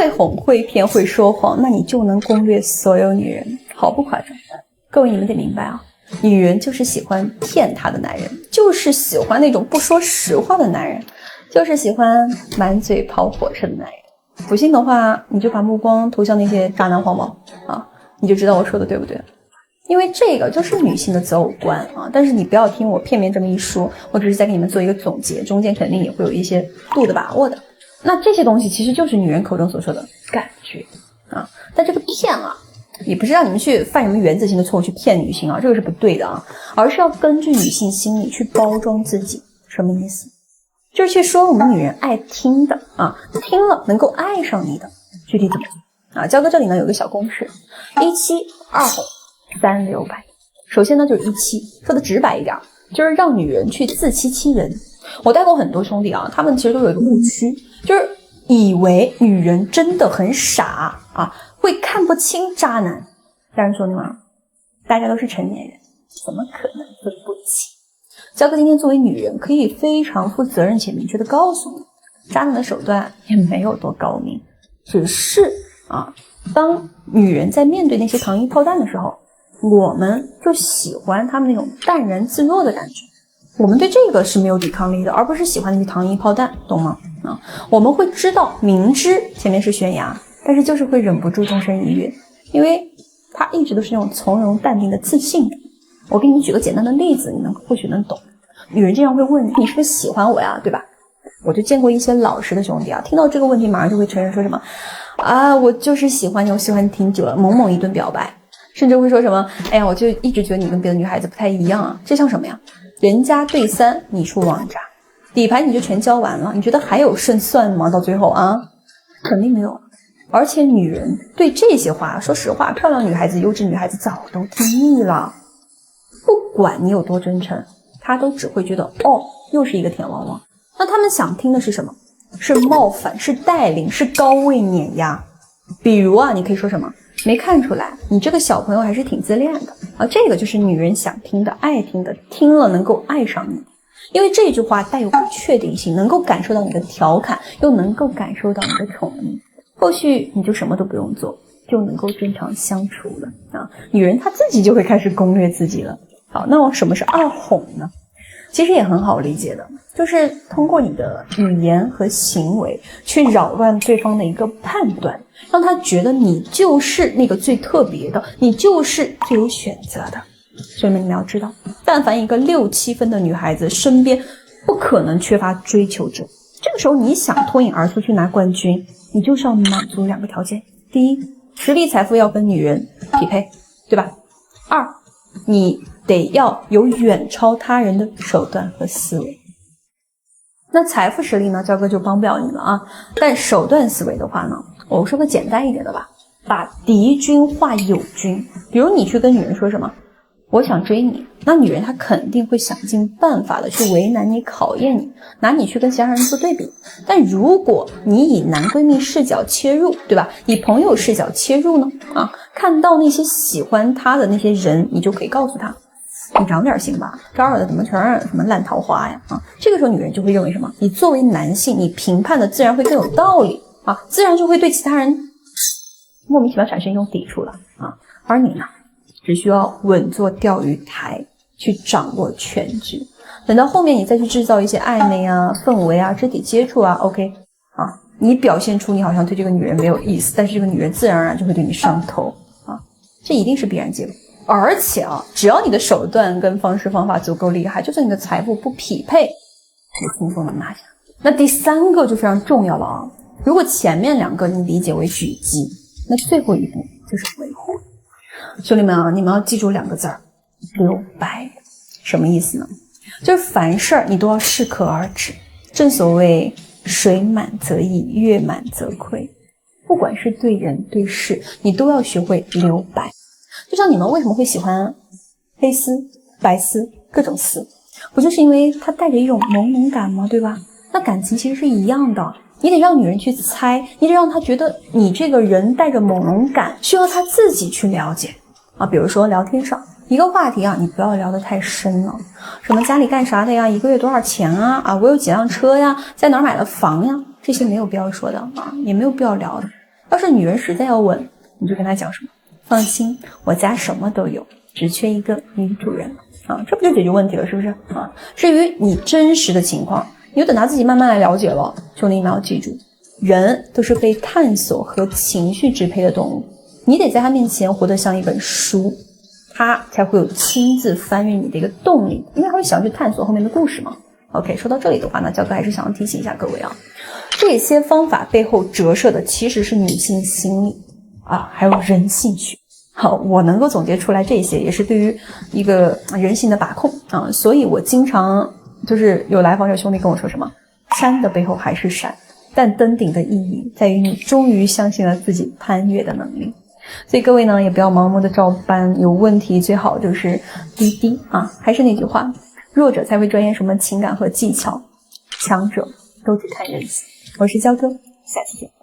会哄会骗会说谎，那你就能攻略所有女人，毫不夸张。各位你们得明白啊，女人就是喜欢骗她的男人，就是喜欢那种不说实话的男人，就是喜欢满嘴跑火车的男人。不信的话，你就把目光投向那些渣男黄毛啊，你就知道我说的对不对了。因为这个就是女性的择偶观啊，但是你不要听我片面这么一说，我只是在给你们做一个总结，中间肯定也会有一些度的把握的。那这些东西其实就是女人口中所说的感觉啊，但这个骗啊，也不是让你们去犯什么原则性的错误去骗女性啊，这个是不对的啊，而是要根据女性心理去包装自己。什么意思？就是去说我们女人爱听的啊，听了能够爱上你的。具体怎么做啊？焦哥这里呢有个小公式：17、2哄、3留白。首先呢就是17，说的直白一点，就是让女人去自欺欺人。我带过很多兄弟啊，他们其实都有一个误区，就是以为女人真的很傻啊，会看不清渣男。但是兄弟们，大家都是成年人，怎么可能分不清？焦哥今天作为女人，可以非常负责任且明确的告诉你，渣男的手段也没有多高明，只是啊，当女人在面对那些糖衣炮弹的时候，我们就喜欢他们那种淡然自若的感觉，我们对这个是没有抵抗力的，而不是喜欢那些糖衣炮弹，懂吗？啊，我们会知道明知前面是悬崖，但是就是会忍不住纵身一跃，因为他一直都是那种从容淡定的自信的。我给你举个简单的例子，你们或许能懂。女人经常会问你是不是喜欢我呀，对吧？我就见过一些老实的兄弟啊，听到这个问题马上就会承认说什么啊，我就是喜欢你，我喜欢你挺久了，猛猛一顿表白，甚至会说什么哎呀，我就一直觉得你跟别的女孩子不太一样啊。这像什么呀？人家对3，你出王炸，底牌你就全交完了，你觉得还有胜算吗？到最后啊，肯定没有。而且女人对这些话，说实话，漂亮女孩子、优质女孩子早都听腻了。不管你有多真诚，她都只会觉得哦，又是一个甜汪汪。那他们想听的是什么？是冒犯，是带领，是高位碾压。比如啊，你可以说什么？没看出来，你这个小朋友还是挺自恋的啊。这个就是女人想听的、爱听的，听了能够爱上你。因为这句话带有不确定性，能够感受到你的调侃，又能够感受到你的宠溺。后续你就什么都不用做，就能够正常相处了啊。女人她自己就会开始攻略自己了。好，那什么是2哄呢？其实也很好理解的，就是通过你的语言和行为去扰乱对方的一个判断，让他觉得你就是那个最特别的，你就是最有选择的。所以你们要知道，但凡一个6、7分的女孩子身边不可能缺乏追求者，这个时候你想脱颖而出去拿冠军，你就是要满足2个条件。第一，实力财富要跟女人匹配，对吧？2，你得要有远超他人的手段和思维。那财富实力呢，焦哥就帮不了你了啊。但手段思维的话呢，我说个简单一点的吧，把敌军化友军。比如你去跟女人说什么，我想追你，那女人她肯定会想尽办法的去为难你、考验你，拿你去跟其他人做对比。但如果你以男闺蜜视角切入，对吧？以朋友视角切入呢？啊，看到那些喜欢她的那些人，你就可以告诉她，你长点心吧，这儿的怎么全是什么烂桃花呀？啊，这个时候女人就会认为什么？你作为男性，你评判的自然会更有道理啊，自然就会对其他人莫名其妙产生一种抵触了啊。而你呢，只需要稳坐钓鱼台，去掌握全局。等到后面你再去制造一些暧昧啊、氛围啊、肢体接触啊 ，OK 啊，你表现出你好像对这个女人没有意思，但是这个女人自然而然就会对你上头啊，这一定是必然结果。而且啊，只要你的手段跟方式方法足够厉害，就算你的财富不匹配，你轻松能拿下。那第3个就非常重要了啊！如果前面2个你理解为狙击，那最后一步就是维护。兄弟们啊，你们要记住2个字儿：留白。什么意思呢？就是凡事你都要适可而止。正所谓水满则溢，月满则亏。不管是对人对事，你都要学会留白。就像你们为什么会喜欢黑丝、白丝、各种丝，不就是因为它带着一种朦胧感吗？对吧？那感情其实是一样的，你得让女人去猜，你得让她觉得你这个人带着朦胧感，需要她自己去了解啊。比如说聊天上一个话题啊，你不要聊得太深了，什么家里干啥的呀，1个月多少钱啊，啊我有几辆车呀，在哪儿买了房呀，这些没有必要说的啊，也没有必要聊的。要是女人实在要问，你就跟她讲什么？放心，我家什么都有，只缺一个女主人啊，这不就解决问题了，是不是啊？至于你真实的情况，你就等他自己慢慢来了解了。兄弟们要记住，人都是被探索和情绪支配的动物，你得在他面前活得像一本书，他才会有亲自翻阅你的一个动力，因为他会想去探索后面的故事嘛。OK， 说到这里的话呢，教哥还是想要提醒一下各位啊，这些方法背后折射的其实是女性心理啊，还有人性学。好，我能够总结出来这些，也是对于一个人性的把控啊，所以我经常就是有来访者兄弟跟我说什么，山的背后还是山，但登顶的意义在于你终于相信了自己攀越的能力。所以各位呢，也不要盲目的照搬，有问题最好就是滴滴啊。还是那句话，弱者才会钻研什么情感和技巧，强者都只看人性。我是焦哥，下期见。